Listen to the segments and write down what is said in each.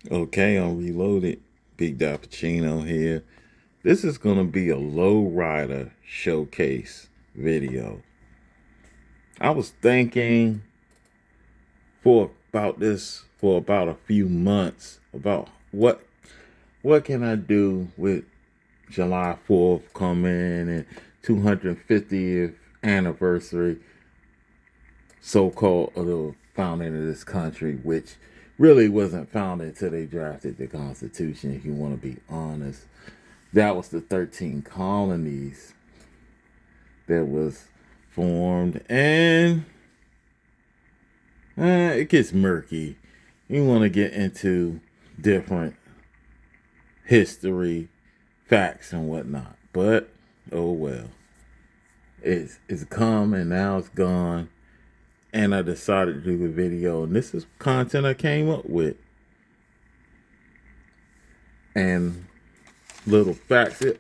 Okay, I'm reloaded. Big Pacino here. This is gonna be a Lowrider showcase video. I was thinking for about a few months about what can I do with July 4th coming and 250th anniversary, so-called, of the founding of this country, which really wasn't founded until they drafted the Constitution, if you want to be honest. That was the 13 colonies that was formed, and it gets murky. You want to get into different history, facts, and whatnot, but oh well. It's come and now it's gone, and I decided to do a video, and this is content I came up with. And little facts, it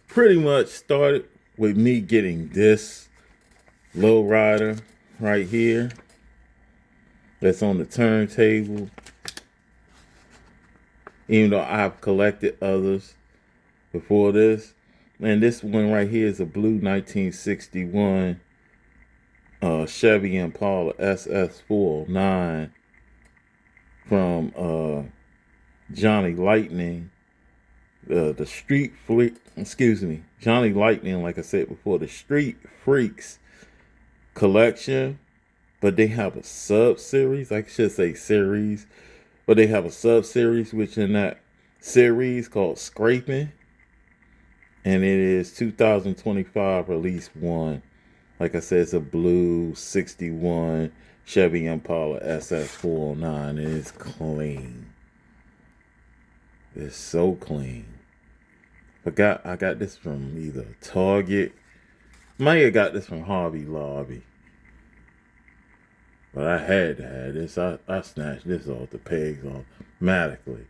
pretty much started with me getting this Lowrider right here that's on the turntable, even though I've collected others before this. And this one right here is a blue 1961 Chevy Impala SS409 from Johnny Lightning, the Street Freak, Johnny Lightning, like I said before, the Street Freaks collection. But they have a sub series, I should say series, but they have a sub series, which in that series called Scraping, and it is 2025 release one. Like I said, it's a blue 61 Chevy Impala SS409. It is clean. It's so clean. I got this from either Target. Might have got this from Hobby Lobby. But I had to have this. I snatched this off the pegs automatically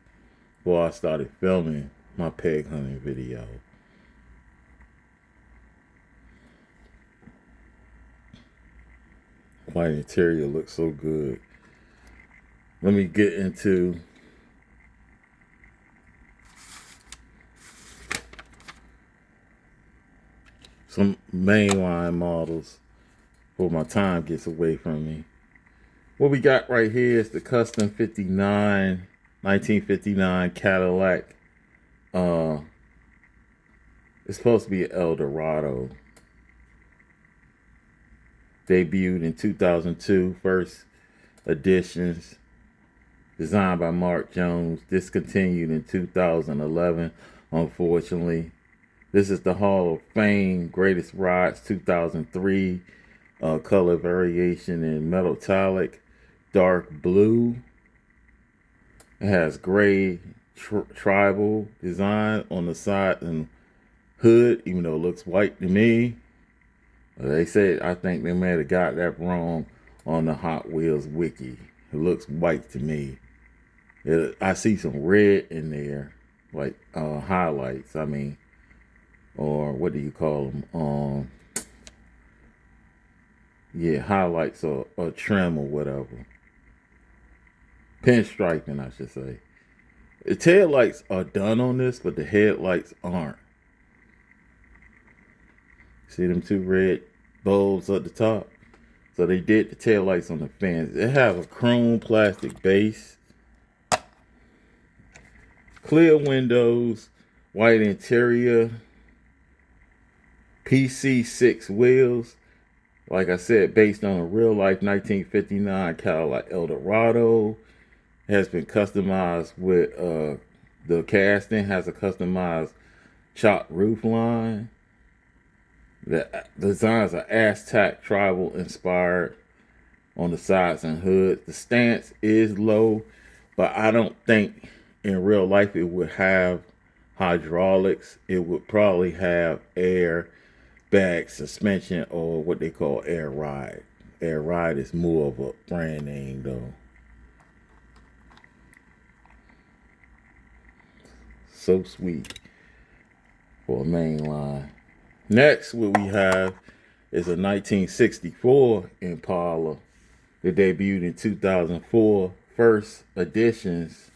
before I started filming my peg hunting video. White interior looks so good. Let me get into some mainline models before my time gets away from me. What we got right here is the custom 1959 Cadillac. It's supposed to be an Eldorado. Debuted in 2002, first editions. Designed by Mark Jones. Discontinued in 2011, unfortunately. This is the Hall of Fame Greatest Rides 2003. Color variation in metallic dark blue. It has gray tribal design on the side and hood, even though it looks white to me. They said, I think they may have got that wrong on the Hot Wheels wiki. It looks white to me. I see some red in there, like highlights. I mean, or what do you call them? Yeah, highlights or trim or whatever. Pinstriping, I should say. The taillights are done on this, but the headlights aren't. See them two red bulbs at the top? So they did the taillights on the fence. It has a chrome plastic base, clear windows, white interior, PC6 wheels. Like I said, based on a real life 1959 Cadillac Eldorado. Has been customized with the casting has a customized chopped roof line. The designs are Aztec tribal inspired on the sides and hood. The stance is low, but I don't think in real life it would have hydraulics. It would probably have air bag suspension, or what they call air ride. Air ride is more of a brand name though. So sweet for a mainline. Next, what we have is a 1964 Impala that debuted in 2004. First editions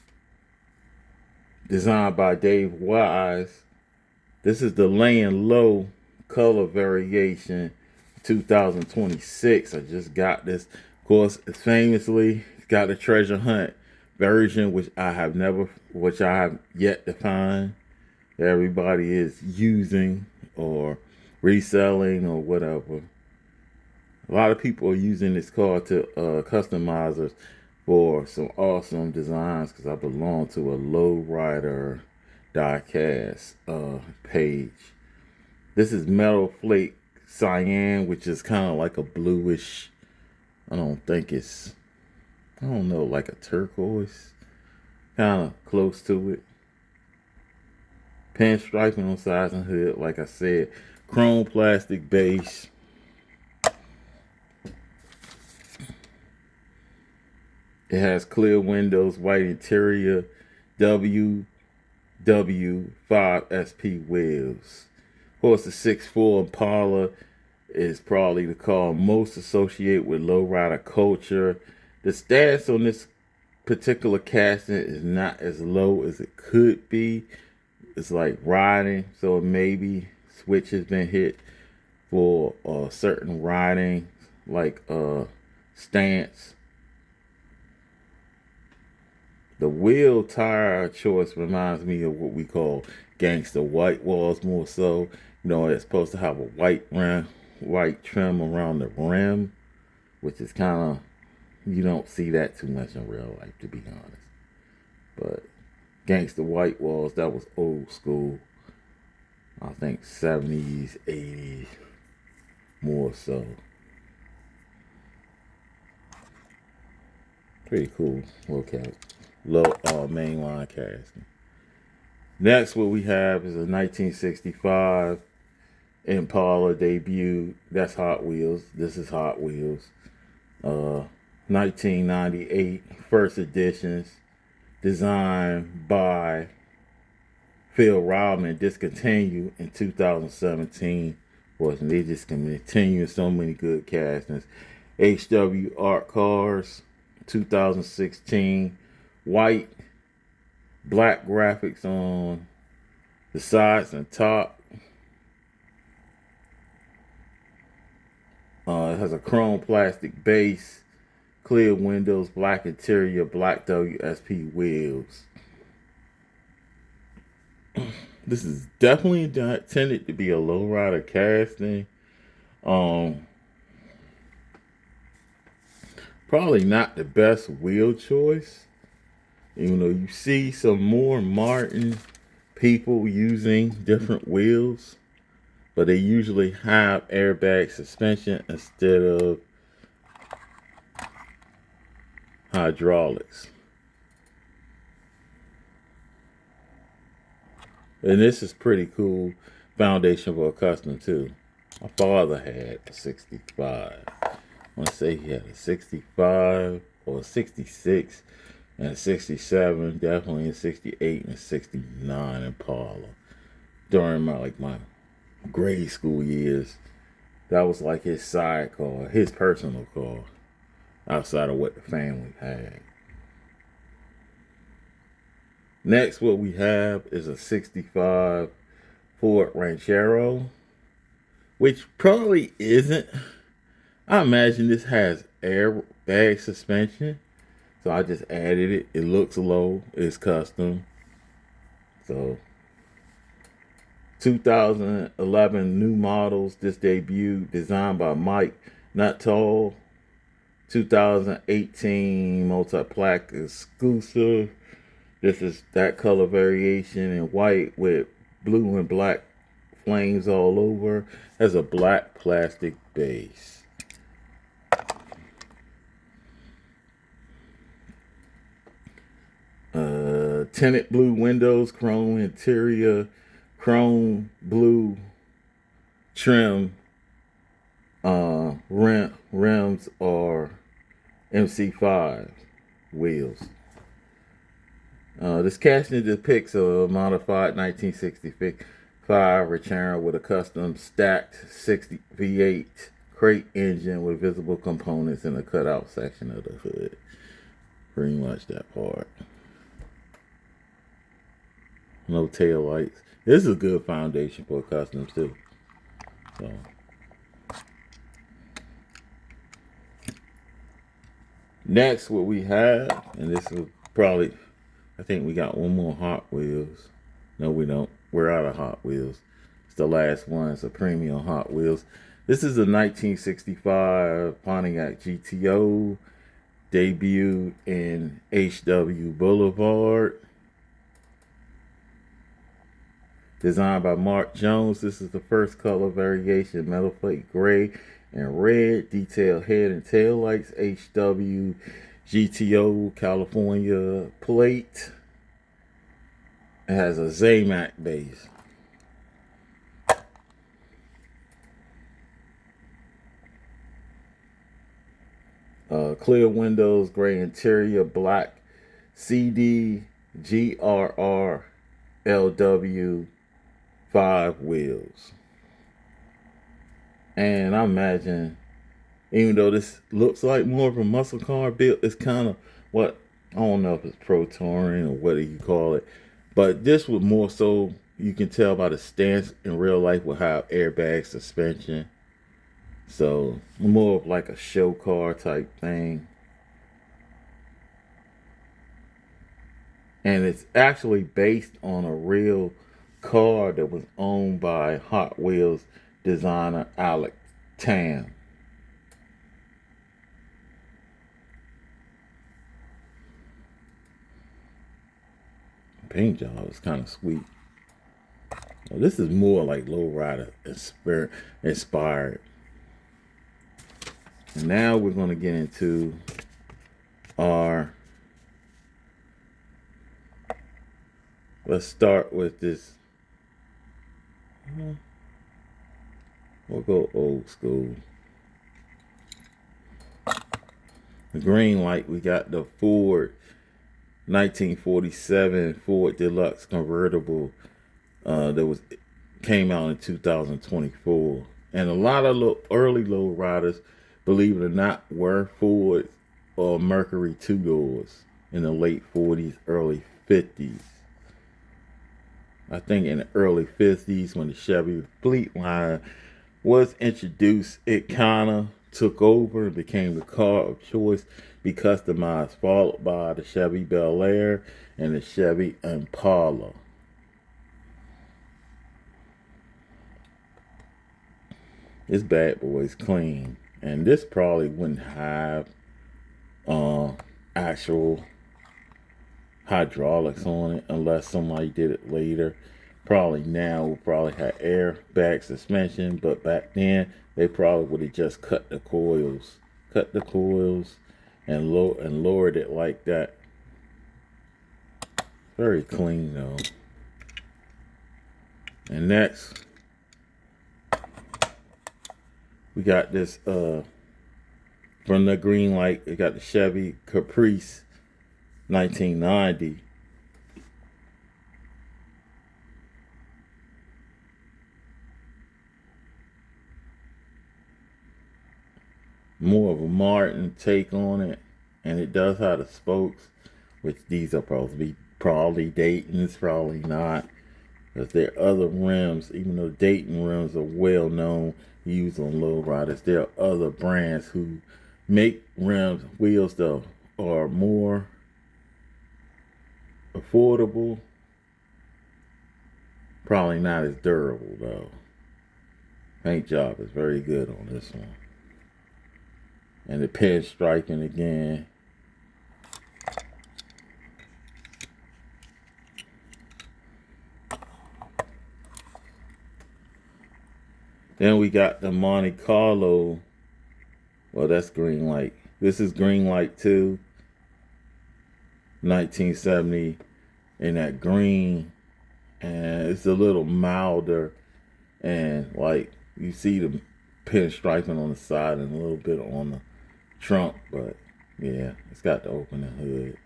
designed by Dave Wise. This is the laying low color variation 2026. I just got this. Of course, it's famously got the treasure hunt version, which I have yet to find. Everybody is using or reselling or whatever. A lot of people are using this car to customizers for some awesome designs because I belong to a Lowrider diecast page. This is Metal Flake Cyan, which is kind of like a bluish. I don't know, like a turquoise, kind of close to it. Pinstriping on sides and hood, like I said. Chrome plastic base. It has clear windows, white interior, WW5SP wheels. Of course, the 6'4" Impala is probably the car most associated with lowrider culture. The stats on this particular casting is not as low as it could be. It's like riding, so maybe switch has been hit for certain riding, like stance. The wheel tire choice reminds me of what we call gangster white walls more so. You know, it's supposed to have a white trim around the rim, which is kind of, you don't see that too much in real life, to be honest. But gangster white walls, that was old school. I think 70s, 80s, more so. Pretty cool. Okay. Low mainline casting. Next, what we have is a 1965 Impala debut. That's Hot Wheels. This is Hot Wheels. 1998 first editions, designed by Phil Rodman, discontinued in 2017. And they just continue so many good castings. HW Art Cars, 2016. White, black graphics on the sides and top. It has a chrome plastic base, clear windows, black interior, black WSP wheels. This is definitely intended to be a lowrider casting. Probably not the best wheel choice. Even though you see some more Martin people using different wheels, but they usually have airbag suspension instead of hydraulics. And this is pretty cool foundation for a custom too. My father had a 65. I want to say he had a 65 or a 66 and a 67, definitely a 68 and a 69 Impala. During my grade school years, that was like his side car, his personal car, outside of what the family had. Next, what we have is a 65 Ford Ranchero, which probably isn't. I imagine this has airbag suspension. So I just added it. It looks low. It's custom. So 2011 new models. This debut designed by Mike Nuttall. 2018 multi-plaque exclusive. This is that color variation in white with blue and black flames all over. Has a black plastic base. Tinted blue windows, chrome interior, chrome blue trim. Rims are MC5 wheels. This casting depicts a modified 1965 Recharger with a custom stacked 60 V8 crate engine with visible components in the cutout section of the hood. Pretty much that part. No tail lights. This is a good foundation for customs too. So next, what we have, and this is probably, I think we got one more Hot Wheels. No, we don't. We're out of Hot Wheels. It's the last one. It's a premium Hot Wheels. This is a 1965 Pontiac GTO, debuted in HW Boulevard. Designed by Mark Jones. This is the first color variation, metal plate gray and red. Detailed head and tail lights, HW GTO California plate. It has a Zamac base. Clear windows, gray interior, black CD GRR LW 5 wheels. And I imagine, even though this looks like more of a muscle car build, it's kind of what, I don't know if it's pro touring or what do you call it, but this would more so, you can tell by the stance in real life, will have airbag suspension. So more of like a show car type thing. And it's actually based on a real car that was owned by Hot Wheels designer Alec Tam. Paint job is kind of sweet. Well, this is more like Lowrider inspired. And now we're going to get into our, let's start with this. We'll go old school. The Greenlight, we got the Ford 1947 Ford Deluxe convertible that came out in 2024. And a lot of early low riders, believe it or not, were Ford or Mercury two-doors in the late 40s, early 50s. I think in the early 50s, when the Chevy fleet line was introduced, it kind of took over and became the car of choice, be customized, followed by the Chevy Bel Air and the Chevy Impala. This bad boy's clean, and this probably wouldn't have actual hydraulics on it unless somebody did it later. Probably now will probably have airbag suspension, but back then they probably would have just cut the coils and lowered it like that. Very clean though. And next, we got this from the Greenlight. We got the Chevy Caprice 1990. More of a Martin take on it, and it does have the spokes, which these are supposed to be probably Dayton's, probably not, because there are other rims. Even though Dayton rims are well known, used on lowriders, there are other brands who make rims, wheels though, are more affordable, probably not as durable though. Paint job is very good on this one. And the pinstriping again. Then we got the Monte Carlo. Well, that's Greenlight. This is Greenlight 2, 1970, in that green. And it's a little milder. And like, you see the pinstriping on the side and a little bit on the trunk, but yeah, it's got the opening hood.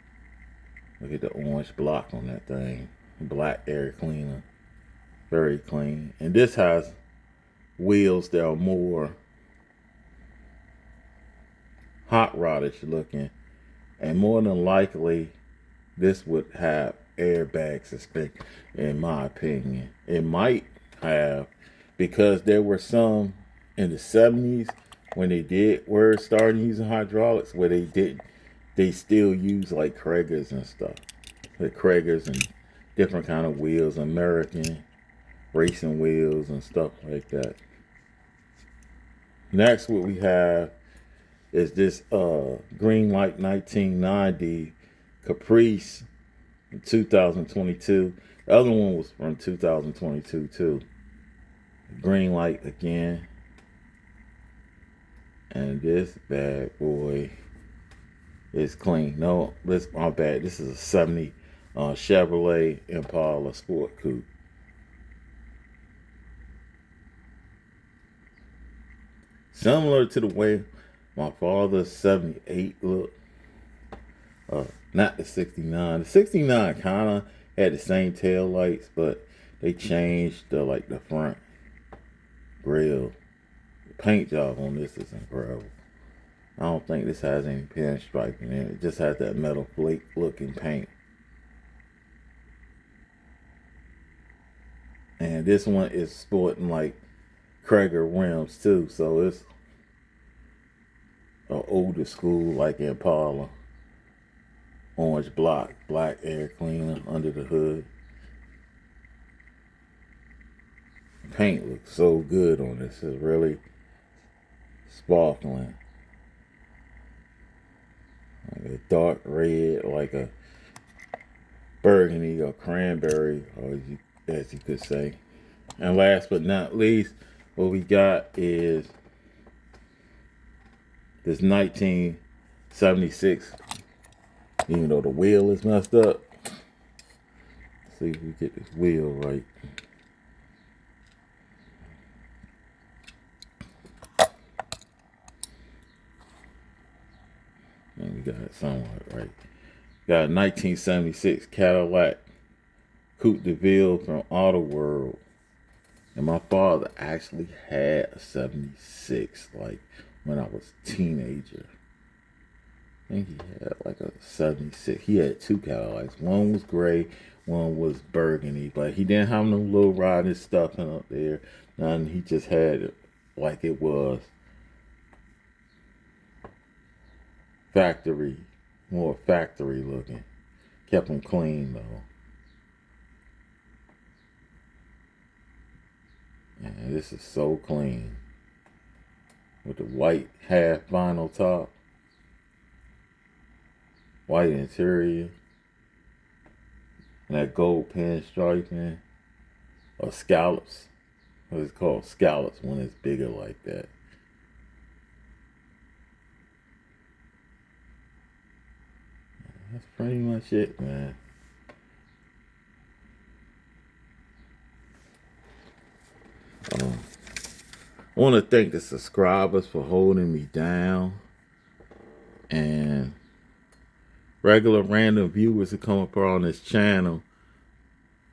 Look at the orange block on that thing. Black air cleaner. Very clean. And this has wheels that are more hot rodish looking, and more than likely this would have airbag suspension, in my opinion. It might have, because there were some in the 70s when were starting using hydraulics where they still use like Kragers and stuff. The Kragers and different kind of wheels, American racing wheels and stuff like that. Next, what we have is this Greenlight 1990 Caprice in 2022. The other one was from 2022 too. Greenlight again. And this bad boy is clean. No, this my bad. This is a 70 Chevrolet Impala Sport Coupe. Similar to the way my father's 78 looked. Not the 69. The 69 kind of had the same tail lights, but they changed the front grill. The paint job on this is incredible. I don't think this has any pinstriping in it. It just has that metal flake looking paint. And this one is sporting like Krager rims too, so it's an older school like Impala. Orange block, black air cleaner under the hood. Paint looks so good on this. It's really sparkling. Like a dark red, like a burgundy or cranberry, or as you could say. And last but not least, what we got is this 1976. Even though the wheel is messed up. Let's see if we get this wheel right. And we got it somewhat right. Got a 1976 Cadillac Coupe de Ville from Auto World. And my father actually had a 76, like when I was a teenager. I think he had like a 76. He had two Cadillacs. One was gray, one was burgundy. But he didn't have no Lowrider stuffing up there. None. He just had it like it was. Factory. More factory looking. Kept them clean though. And this is so clean. With the white half vinyl top. White interior, and that gold pinstriping, or scallops. What is called scallops when it's bigger like that. That's pretty much it, man. I want to thank the subscribers for holding me down, and regular random viewers who come up on this channel.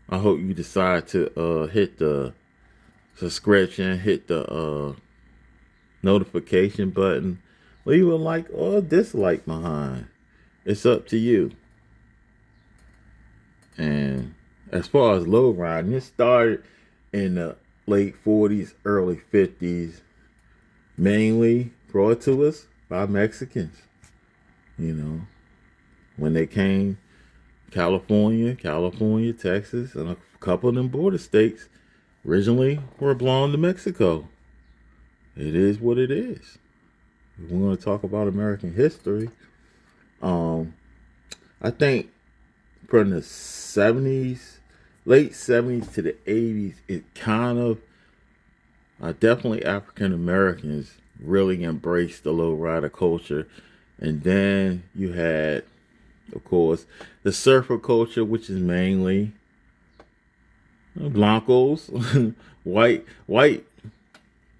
I hope you decide to hit the subscription, hit the notification button, leave a like or a dislike behind. It's up to you. And as far as lowriding, it started in the late 40s, early 50s, mainly brought to us by Mexicans, you know. When they came, California, Texas, and a couple of them border states originally were belonging to Mexico. It is what it is. We're going to talk about American history. I think from the 70s, late 70s to the 80s, it kind of, definitely African Americans really embraced the lowrider culture. And then you had, of course, the surfer culture, which is mainly blancos, white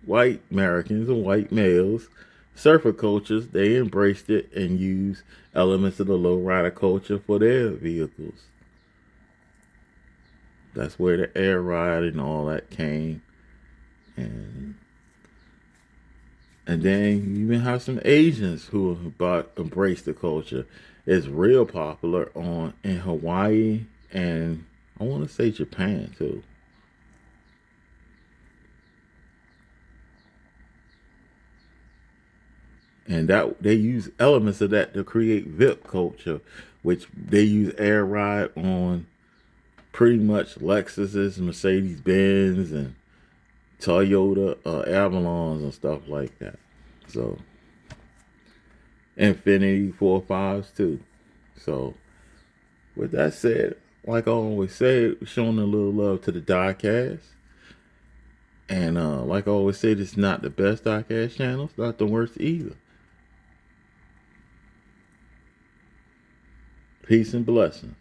Americans and white males. Surfer cultures, they embraced it and used elements of the lowrider culture for their vehicles. That's where the air ride and all that came. And then you even have some Asians who embraced the culture. It's real popular in Hawaii and I want to say Japan too. And that they use elements of that to create VIP culture, which they use air ride on pretty much Lexuses, Mercedes Benz, and Toyota Avalons and stuff like that. So Infinity 4.5s too. So with that said, like I always say, showing a little love to the diecast. And like I always say, this is not the best diecast channel. It's not the worst either. Peace and blessings.